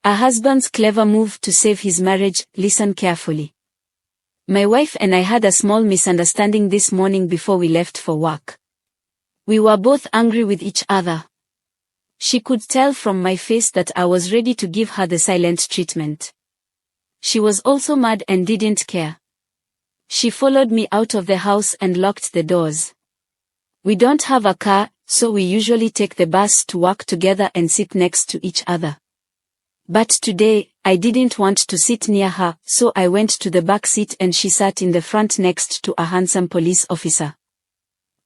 A husband's clever move to save his marriage. Listen carefully. My wife and I had a small misunderstanding this morning before we left for work. We were both angry with each other. She could tell from my face that I was ready to give her the silent treatment. She was also mad and didn't care. She followed me out of the house and locked the doors. We don't have a car, so we usually take the bus to work together and sit next to each other. But today, I didn't want to sit near her, so I went to the back seat and she sat in the front next to a handsome police officer.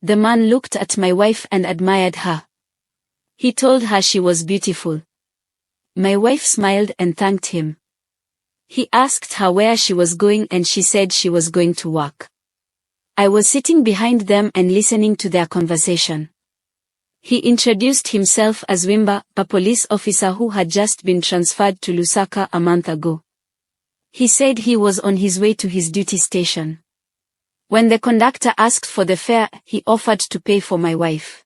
The man looked at my wife and admired her. He told her she was beautiful. My wife smiled and thanked him. He asked her where she was going and she said she was going to work. I was sitting behind them and listening to their conversation. He introduced himself as Wimba, a police officer who had just been transferred to Lusaka a month ago. He said he was on his way to his duty station. When the conductor asked for the fare, he offered to pay for my wife.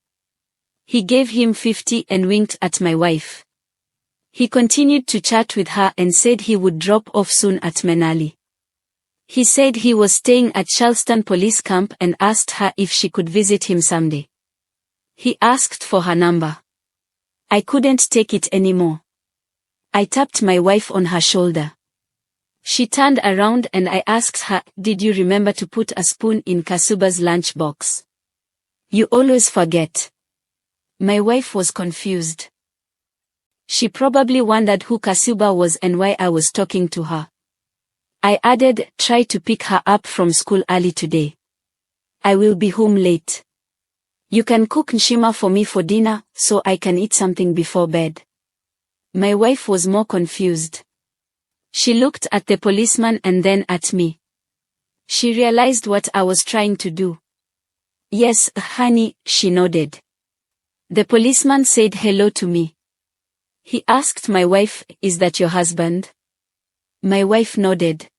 He gave him 50 and winked at my wife. He continued to chat with her and said he would drop off soon at Menali. He said he was staying at Charleston Police Camp and asked her if she could visit him someday. He asked for her number. I couldn't take it anymore. I tapped my wife on her shoulder. She turned around and I asked her, "Did you remember to put a spoon in Kasuba's lunchbox? You always forget." My wife was confused. She probably wondered who Kasuba was and why I was talking to her. I added, "Try to pick her up from school early today. I will be home late. You can cook nshima for me for dinner, so I can eat something before bed." My wife was more confused. She looked at the policeman and then at me. She realized what I was trying to do. "Yes, honey," she nodded. The policeman said hello to me. He asked my wife, "Is that your husband?" My wife nodded.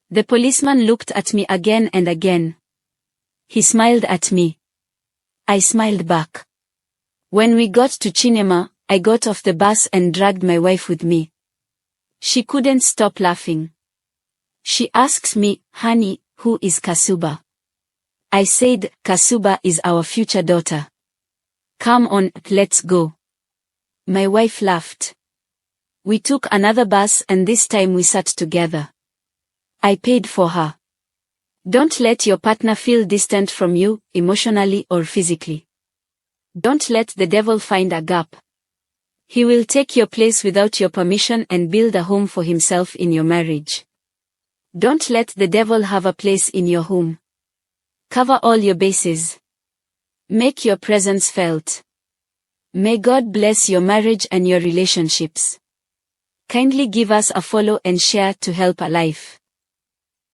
The policeman looked at me again and again. He smiled at me. I smiled back. When we got to Chinema, I got off the bus and dragged my wife with me. She couldn't stop laughing. She asked me, "Honey, who is Kasuba?" I said, "Kasuba is our future daughter. Come on, let's go." My wife laughed. We took another bus and this time we sat together. I paid for her. Don't let your partner feel distant from you, emotionally or physically. Don't let the devil find a gap. He will take your place without your permission and build a home for himself in your marriage. Don't let the devil have a place in your home. Cover all your bases. Make your presence felt. May God bless your marriage and your relationships. Kindly give us a follow and share to help a life.